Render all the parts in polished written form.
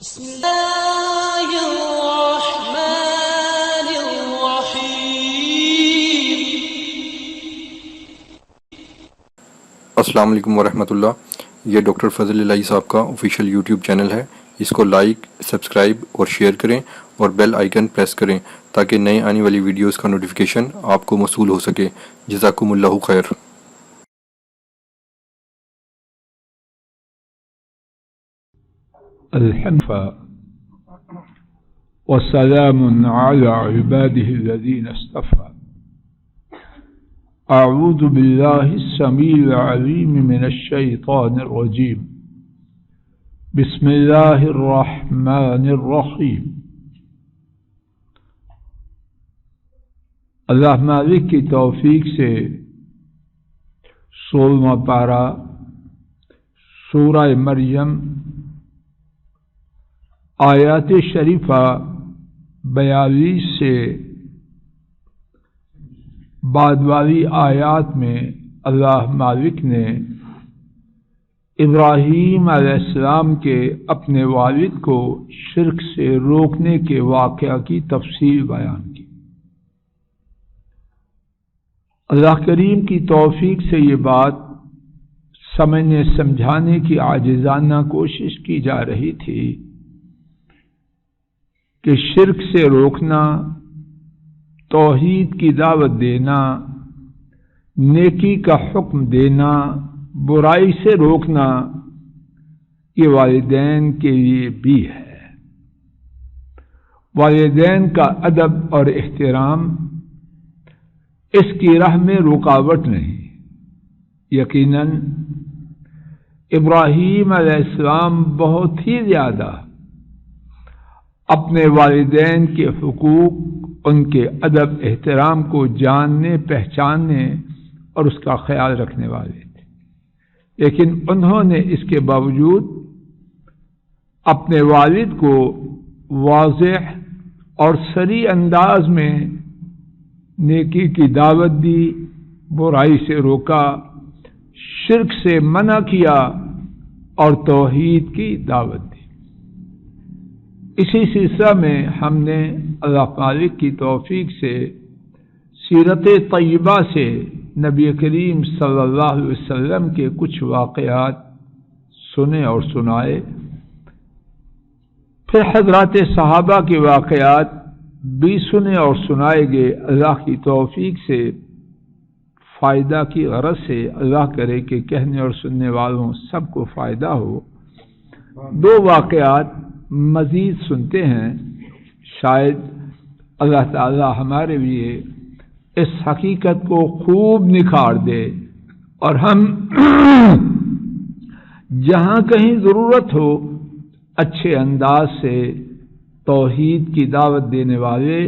بسم الله الرحمن الرحيم. السلام علیکم ورحمۃ اللہ. یہ ڈاکٹر فضل الہی صاحب کا آفیشیل یوٹیوب چینل ہے. اس کو لائک، سبسکرائب اور شیئر کریں اور بیل آئیکن پریس کریں تاکہ نئے آنے والی ویڈیوز کا نوٹیفیکیشن آپ کو موصول ہو سکے. جزاکم اللہ خیر. الحمد وسلام على عباده الذين اصطفى. أعوذ بالله السميع العليم من الشيطان الرجيم. بسم الله الرحمن الرحيم. اللہ مالک کی توفیق سے 16واں پارہ سورہ مریم آیات شریفہ 42 سے بعد والی آیات میں اللہ مالک نے ابراہیم علیہ السلام کے اپنے والد کو شرک سے روکنے کے واقعہ کی تفصیل بیان کی. اللہ کریم کی توفیق سے یہ بات سمجھنے سمجھانے کی عاجزانہ کوشش کی جا رہی تھی کہ شرک سے روکنا، توحید کی دعوت دینا، نیکی کا حکم دینا، برائی سے روکنا، یہ والدین کے لیے بھی ہے. والدین کا ادب اور احترام اس کی راہ میں رکاوٹ نہیں. یقیناً ابراہیم علیہ السلام بہت ہی زیادہ اپنے والدین کے حقوق، ان کے ادب احترام کو جاننے، پہچاننے اور اس کا خیال رکھنے والے تھے. لیکن انہوں نے اس کے باوجود اپنے والد کو واضح اور صریح انداز میں نیکی کی دعوت دی، برائی سے روکا، شرک سے منع کیا اور توحید کی دعوت دی. اسی سلسلہ میں ہم نے اللہ مالک کی توفیق سے سیرت طیبہ سے نبی کریم صلی اللہ علیہ وسلم کے کچھ واقعات سنے اور سنائے. پھر حضرات صحابہ کے واقعات بھی سنے اور سنائے گئے. اللہ کی توفیق سے فائدہ کی غرض سے اللہ کرے کہ کہنے اور سننے والوں سب کو فائدہ ہو. 2 واقعات مزید سنتے ہیں، شاید اللہ تعالی ہمارے لیے اس حقیقت کو خوب نکھار دے اور ہم جہاں کہیں ضرورت ہو اچھے انداز سے توحید کی دعوت دینے والے،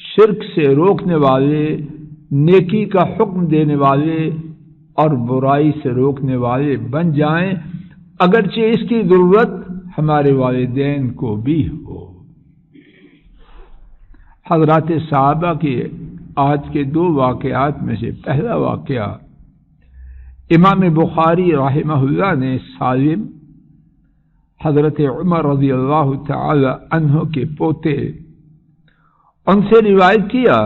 شرک سے روکنے والے، نیکی کا حکم دینے والے اور برائی سے روکنے والے بن جائیں، اگرچہ اس کی ضرورت ہمارے والدین کو بھی ہو. حضرات صحابہ کے آج کے 2 واقعات میں سے پہلا واقعہ امام بخاری رحمہ اللہ نے سالم حضرت عمر رضی اللہ تعالی عنہ کے پوتے ان سے روایت کیا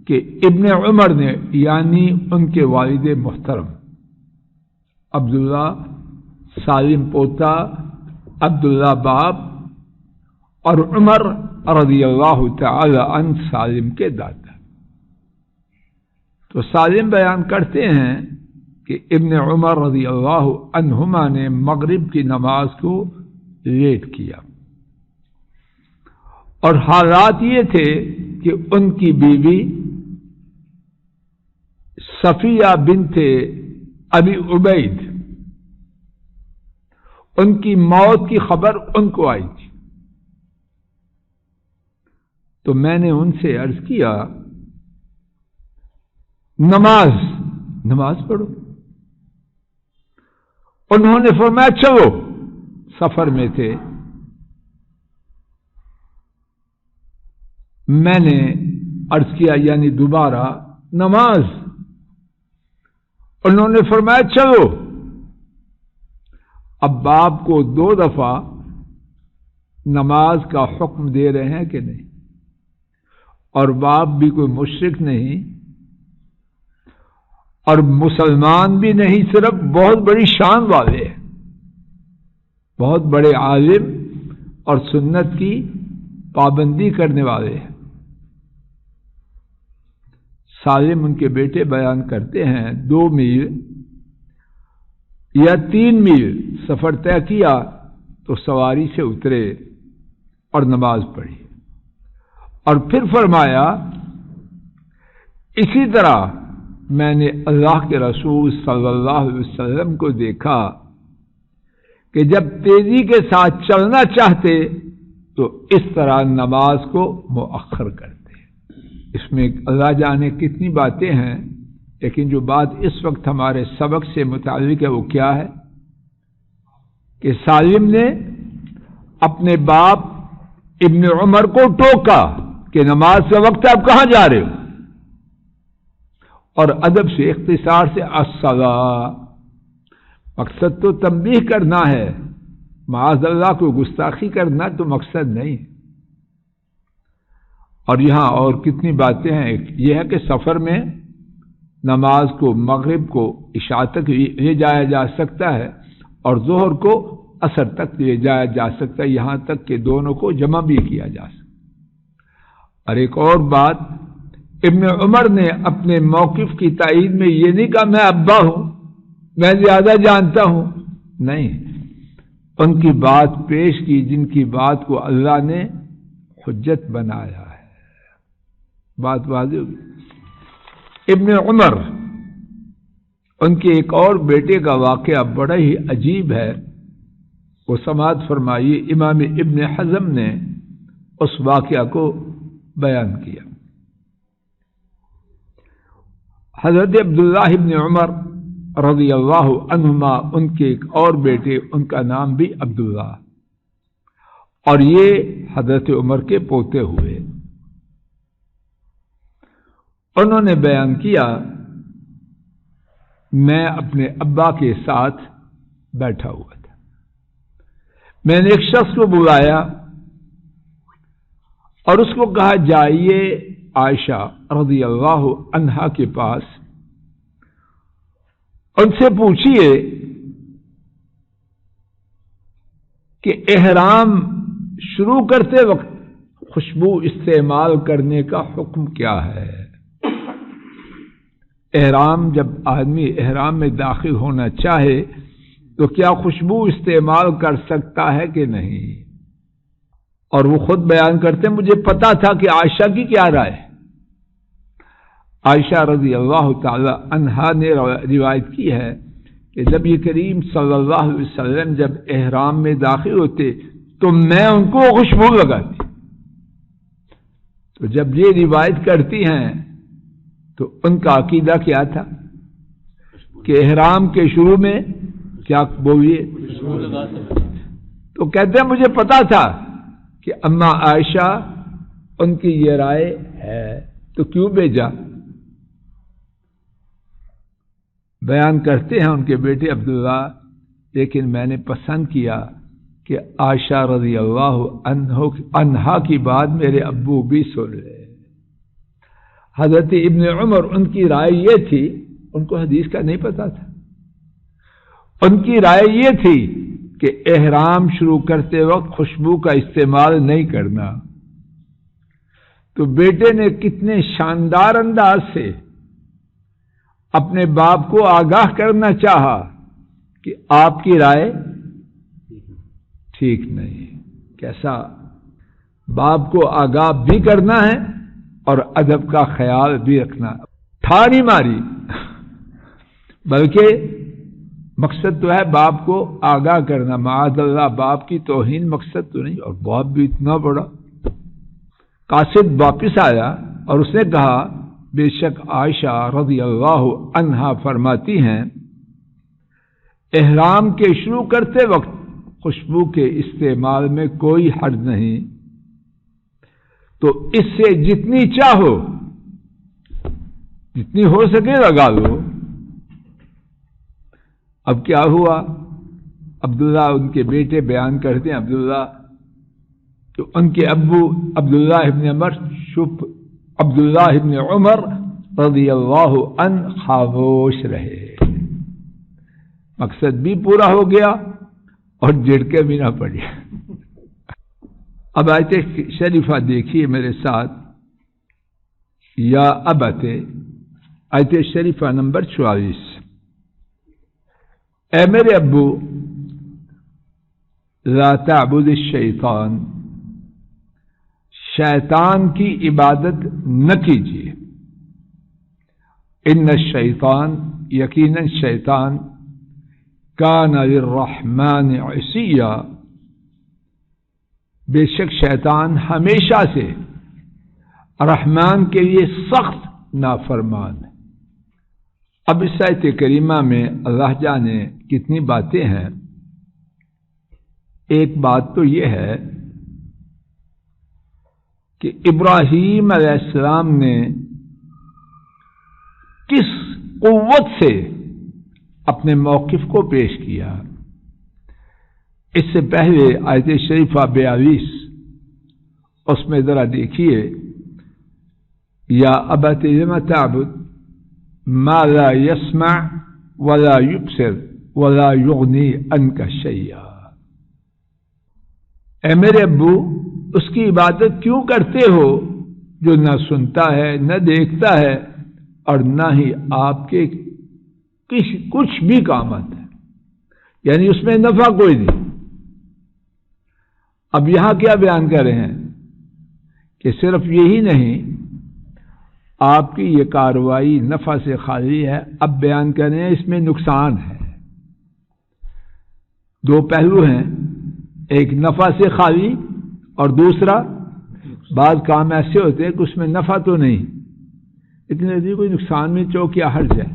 کہ ابن عمر نے، یعنی ان کے والد محترم عبداللہ سالم پوتا، عبداللہ باپ اور عمر رضی اللہ تعالی عنہ سالم کے دادا. تو سالم بیان کرتے ہیں کہ ابن عمر رضی اللہ عنہما نے مغرب کی نماز کو لیٹ کیا اور حالات یہ تھے کہ ان کی بیوی صفیہ بنت ابی عبید، ان کی موت کی خبر ان کو آئی تھی. تو میں نے ان سے عرض کیا نماز پڑھو. انہوں نے فرمایا چلو، سفر میں تھے. میں نے عرض کیا یعنی دوبارہ نماز. انہوں نے فرمایا چلو. اب باپ کو 2 دفعہ نماز کا حکم دے رہے ہیں کہ نہیں، اور باپ بھی کوئی مشرک نہیں اور مسلمان بھی نہیں، صرف بہت بڑی شان والے ہیں، بہت بڑے عالم اور سنت کی پابندی کرنے والے ہیں۔ سالم ان کے بیٹے بیان کرتے ہیں 2 میل یا 3 میل سفر طے کیا تو سواری سے اترے اور نماز پڑھی، اور پھر فرمایا اسی طرح میں نے اللہ کے رسول صلی اللہ علیہ وسلم کو دیکھا کہ جب تیزی کے ساتھ چلنا چاہتے تو اس طرح نماز کو مؤخر کرتے۔ اس میں اللہ جانے کتنی باتیں ہیں، لیکن جو بات اس وقت ہمارے سبق سے متعلق ہے وہ کیا ہے کہ سالم نے اپنے باپ ابن عمر کو ٹوکا کہ نماز کا وقت آپ کہاں جا رہے ہو، اور ادب سے اختصار سے الصلاۃ، مقصد تو تنبیہ کرنا ہے، معاذ اللہ کو گستاخی کرنا تو مقصد نہیں۔ اور یہاں اور کتنی باتیں ہیں، ایک یہ ہے کہ سفر میں نماز کو مغرب کو عشاء تک لے جایا جا سکتا ہے اور ظہر کو عصر تک لے جایا جا سکتا ہے، یہاں تک کہ دونوں کو جمع بھی کیا جا سکتا۔ اور ایک اور بات، ابن عمر نے اپنے موقف کی تائید میں یہ نہیں کہا میں ابا ہوں، میں زیادہ جانتا ہوں، نہیں، ان کی بات پیش کی جن کی بات کو اللہ نے حجت بنایا ہے۔ بات واضح ہوگی۔ ابن عمر ان کے ایک اور بیٹے کا واقعہ بڑا ہی عجیب ہے، وہ سماعت فرمائیے، امام ابن حزم نے اس واقعہ کو بیان کیا۔ حضرت عبداللہ ابن عمر رضی اللہ عنہما، ان کے ایک اور بیٹے، ان کا نام بھی عبداللہ، اور یہ حضرت عمر کے پوتے ہوئے۔ انہوں نے بیان کیا میں اپنے ابا کے ساتھ بیٹھا ہوا تھا، میں نے ایک شخص کو بلایا اور اس کو کہا جائیے عائشہ رضی اللہ عنہا کے پاس، ان سے پوچھئے کہ احرام شروع کرتے وقت خوشبو استعمال کرنے کا حکم کیا ہے۔ احرام، جب آدمی احرام میں داخل ہونا چاہے تو کیا خوشبو استعمال کر سکتا ہے کہ نہیں؟ اور وہ خود بیان کرتے مجھے پتا تھا کہ عائشہ کی کیا رائے۔ عائشہ رضی اللہ تعالی عنہا نے روایت کی ہے کہ نبی کریم صلی اللہ علیہ وسلم جب احرام میں داخل ہوتے تو میں ان کو خوشبو لگاتی۔ تو جب یہ روایت کرتی ہیں تو ان کا عقیدہ کیا تھا کہ احرام کے شروع میں کیا بولیے، تو کہتے ہیں مجھے پتا تھا کہ اما عائشہ ان کی یہ رائے ہے تو کیوں بھیجا۔ بیان کرتے ہیں ان کے بیٹے عبداللہ، لیکن میں نے پسند کیا کہ عائشہ رضی اللہ عنہا کی بات میرے ابو بھی سن لے۔ حضرت ابن عمر ان کی رائے یہ تھی، ان کو حدیث کا نہیں پتا تھا، ان کی رائے یہ تھی کہ احرام شروع کرتے وقت خوشبو کا استعمال نہیں کرنا۔ تو بیٹے نے کتنے شاندار انداز سے اپنے باپ کو آگاہ کرنا چاہا کہ آپ کی رائے ٹھیک نہیں۔ کیسا باپ کو آگاہ بھی کرنا ہے اور ادب کا خیال بھی رکھنا، ٹھا نہیں ماری، بلکہ مقصد تو ہے باپ کو آگاہ کرنا، معاذ اللہ باپ کی توہین مقصد تو نہیں۔ اور باپ بھی اتنا بڑا۔ قاصد واپس آیا اور اس نے کہا بے شک عائشہ رضی اللہ عنہا فرماتی ہیں احرام کے شروع کرتے وقت خوشبو کے استعمال میں کوئی حرج نہیں، تو اس سے جتنی چاہو جتنی ہو سکے لگا لو۔ اب کیا ہوا، عبداللہ ان کے بیٹے بیان کرتے ہیں، عبداللہ تو ان کے ابو عبداللہ ابن عمر رضی اللہ عنہ خاموش رہے. مقصد بھی پورا ہو گیا اور جھڑکے بھی نہ پڑے. اب آیت شریفہ دیکھیے میرے ساتھ. یا ابت، آیت شریفہ نمبر 44. اے میرے ابو لا تعبد الشیطان، شیطان کی عبادت نہ کیجیے. ان الشیطان، یقیناً شیطان، کان للرحمن عصیا، بے شک شیطان ہمیشہ سے رحمان کے لیے سخت نافرمان ہے. اب اس آیت کریمہ میں اللہ جانے کتنی باتیں ہیں. ایک بات تو یہ ہے کہ ابراہیم علیہ السلام نے کس قوت سے اپنے موقف کو پیش کیا. اس سے پہلے آیت شریفہ 42 اس میں ذرا دیکھیے. یا ابت لم تعبد ما لا يسمع ولا يبصر ولا يغني عنك شيئا. اے میرے ابو، اس کی عبادت کیوں کرتے ہو جو نہ سنتا ہے نہ دیکھتا ہے اور نہ ہی آپ کے کچھ بھی کام آتا ہے، یعنی اس میں نفع کوئی نہیں. اب یہاں کیا بیان کر رہے ہیں کہ صرف یہی نہیں، آپ کی یہ کارروائی نفع سے خالی ہے. اب بیان کر رہے ہیں اس میں نقصان ہے. دو پہلو ہیں، ایک نفع سے خالی اور دوسرا بعض کام ایسے ہوتے ہیں کہ اس میں نفع تو نہیں لیکن یدی کوئی نقصان میں چوک یا حرج ہے.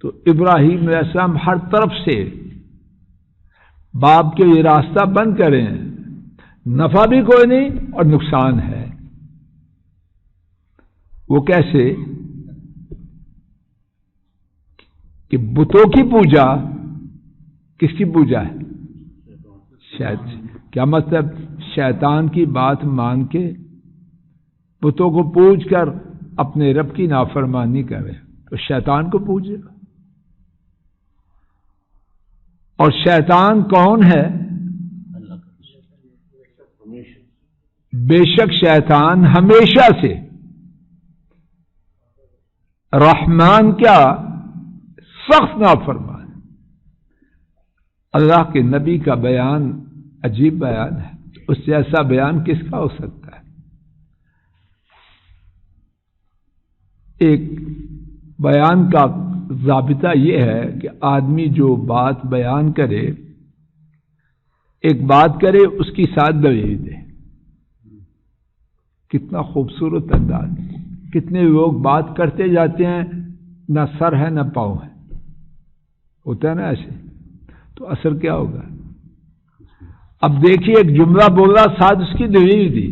تو ابراہیم علیہ السلام ہر طرف سے باپ کے لیے راستہ بند کرے ہیں. نفع بھی کوئی نہیں اور نقصان ہے. وہ کیسے کہ بتوں کی پوجا کس کی پوجا ہے؟ کیا مطلب؟ شیطان کی بات مان کے بتوں کو پوج کر اپنے رب کی نافرمانی کرے تو شیطان کو پوجے. اور شیطان کون ہے؟ بے شک شیطان ہمیشہ سے رحمان کیا سخت نافرمان. اللہ کے نبی کا بیان عجیب بیان ہے. اس سے ایسا بیان کس کا ہو سکتا ہے؟ ایک بیان کا ضابطہ یہ ہے کہ آدمی جو بات بیان کرے، ایک بات کرے اس کی ساتھ دلیل دے. کتنا خوبصورت انداز. کتنے لوگ بات کرتے جاتے ہیں، نہ سر ہے نہ پاؤں ہے. ہوتا ہے نا ایسے. تو اثر کیا ہوگا؟ اب دیکھیے ایک جملہ بولا، ساتھ اس کی دلیل دی.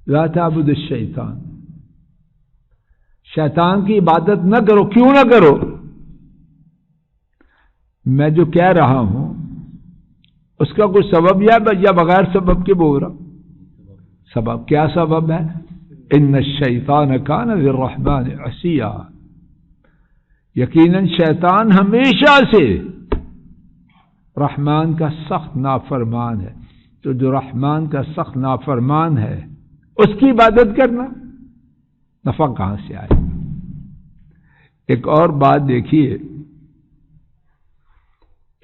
لا تعبد الشیطان، شیطان کی عبادت نہ کرو. کیوں نہ کرو؟ میں جو کہہ رہا ہوں اس کا کوئی سبب یا بغیر سبب کے بول رہا؟ سبب. کیا سبب ہے؟ ان الشیطان کان للرحمن عصیا، یقیناً شیطان ہمیشہ سے رحمان کا سخت نافرمان ہے. تو جو رحمان کا سخت نافرمان ہے اس کی عبادت کرنا نفع کہاں سے آئے؟ ایک اور بات دیکھیے،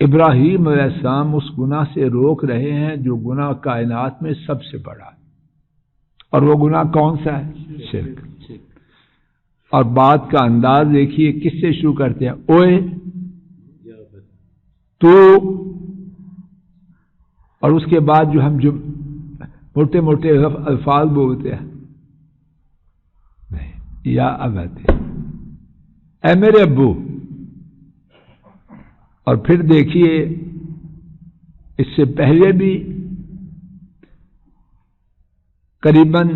ابراہیم علیہ السلام اس گناہ سے روک رہے ہیں جو گناہ کائنات میں سب سے بڑا ہے. اور وہ گناہ کون سا ہے؟ شرک. اور بات کا انداز دیکھیے، کس سے شروع کرتے ہیں؟ اوئے، تو، اور اس کے بعد جو ہم جو موٹے موٹے الفاظ بولتے ہیں، یا ابت، اے میرے ابو. اور پھر دیکھیے اس سے پہلے بھی قریباً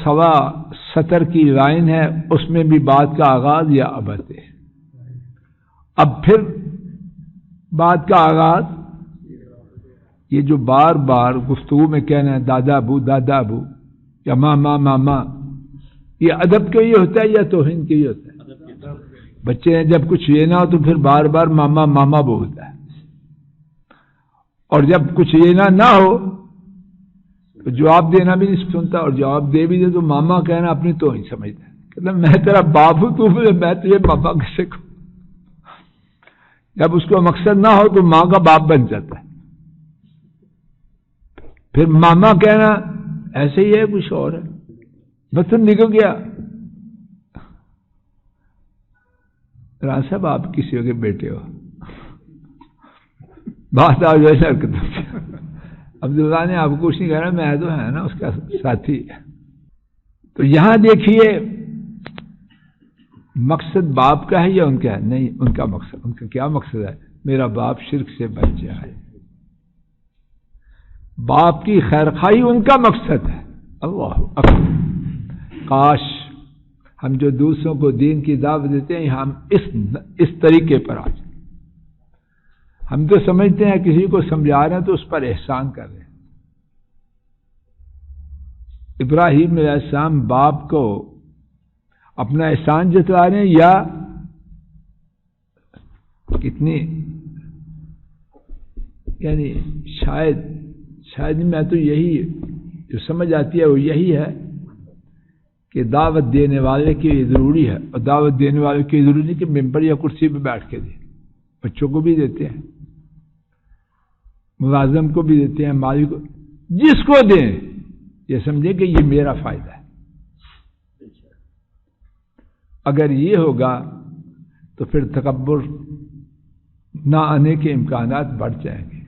1.25 کی لائن ہے، اس میں بھی بات کا آغاز یا ابت ہے. اب پھر بات کا آغاز یہ جو بار بار گفتگو میں کہنا ہے دادا ابو یا ماما ماما، یہ ادب کے لیے ہوتا ہے یا توہین کے لیے ہوتا ہے؟ بچے ہیں جب کچھ یہ نہ ہو تو پھر بار بار ماما ماما بولتا ہے، اور جب کچھ یہ نہ ہو تو جواب دینا بھی نہیں سنتا، اور جواب دے بھی دے تو ماما کہنا اپنی توہین سمجھتا ہے، کہتا میں تیرا باپ ہوں تو میں تجھے ماما کیسے کہوں؟ جب اس کو مقصد نہ ہو تو ماں کا باپ بن جاتا ہے، پھر ماما کہنا ایسے ہی ہے کچھ اور ہے، بس نکل گیا۔ رانا صاحب آپ کسی کے بیٹے ہو، بات آ جائے حرکت عبداللہ نے آپ کو کچھ نہیں کہہ رہا، میں تو ہے نا اس کا ساتھی۔ تو یہاں دیکھیے مقصد باپ کا ہے یا ان کا ہے؟ نہیں، ان کا مقصد، ان کا کیا مقصد ہے؟ میرا باپ شرک سے بچ جائے، باپ کی خیرخواہی ان کا مقصد ہے۔ اللہ اکبر، کاش ہم جو دوسروں کو دین کی دعوت دیتے ہیں ہم اس طریقے پر آ جائیں۔ ہم تو سمجھتے ہیں کسی کو سمجھا رہے ہیں تو اس پر احسان کر رہے ہیں۔ ابراہیم علیہ السلام باپ کو اپنا احسان جتلا رہے ہیں یا کتنی، یعنی شاید میں تو یہی جو سمجھ آتی ہے وہ یہی ہے کہ دعوت دینے والے کی ضروری ہے، اور دعوت دینے والے کی ضروری نہیں کہ ممبر یا کرسی پہ بیٹھ کے دیں، بچوں کو بھی دیتے ہیں، ملازم کو بھی دیتے ہیں، مالک کو، جس کو دیں یہ سمجھے کہ یہ میرا فائدہ ہے۔ اگر یہ ہوگا تو پھر تکبر نہ آنے کے امکانات بڑھ جائیں گے،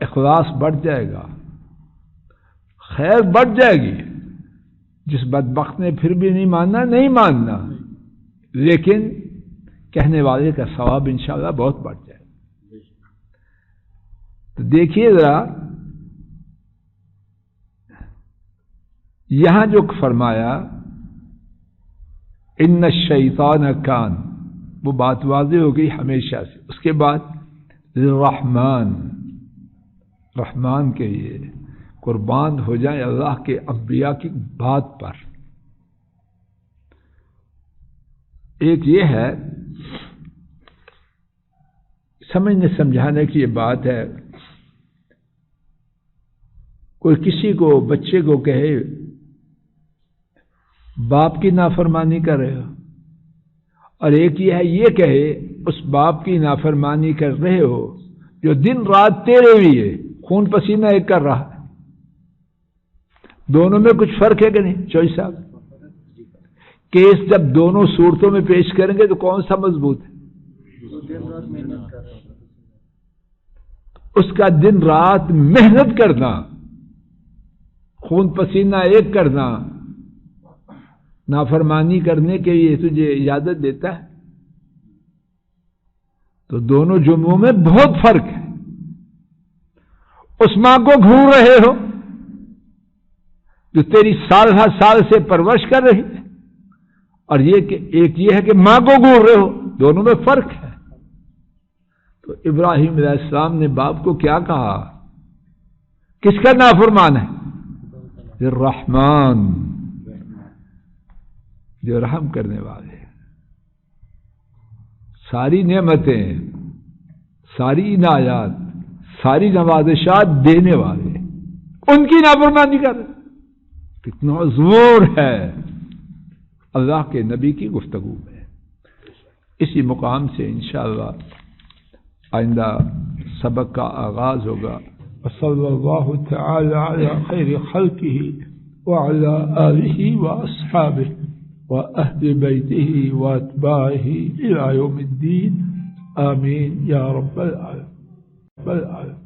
اخلاص بڑھ جائے گا، خیر بڑھ جائے گی۔ جس بدبخت نے پھر بھی نہیں ماننا، لیکن کہنے والے کا ثواب انشاءاللہ بہت بڑھ جائے گا۔ تو دیکھیے ذرا یہاں جو فرمایا ان الشیطان کان، وہ بات واضح ہو گئی ہمیشہ سے۔ اس کے بعد رحمان کے لیے قربان ہو جائیں اللہ کے انبیاء کی بات پر۔ ایک یہ ہے سمجھنے سمجھانے کی یہ بات ہے، کوئی کسی کو بچے کو کہے باپ کی نافرمانی کر رہے ہو، اور ایک یہ ہے یہ کہے اس باپ کی نافرمانی کر رہے ہو جو دن رات تیرے لیے خون پسینہ ایک کر رہا ہے۔ دونوں میں کچھ فرق ہے کہ نہیں چوئی صاحب؟ کیس جب دونوں صورتوں میں پیش کریں گے تو کون سا مضبوط ہے؟ اس کا دن رات محنت کرنا، خون پسینہ ایک کرنا، نافرمانی کرنے کے لیے تجھے اجازت دیتا ہے، تو دونوں جملوں میں بہت فرق ہے۔ اس ماں کو گھور رہے ہو جو تیری سال ہر سال سے پرورش کر رہی ہے، اور یہ کہ ایک یہ ہے کہ ماں کو گھور رہے ہو، دونوں میں فرق ہے۔ تو ابراہیم علیہ السلام نے باپ کو کیا کہا؟ کس کا نافرمان ہے؟ الرحمن، جو رحم کرنے والے، ساری نعمتیں، ساری عنایات، ساری نوازشات دینے والے، ان کی نافرمانی کر رہے۔ کتنا زور ہے اللہ کے نبی کی گفتگو میں۔ اسی مقام سے انشاءاللہ آئندہ سبق کا آغاز ہوگا۔ وصلی اللہ تعالی علی خیر خلقہ وعلی آلہ واصحابہ وأهل بيته وأتباعه إلى يوم الدين آمين يا رب العالمين.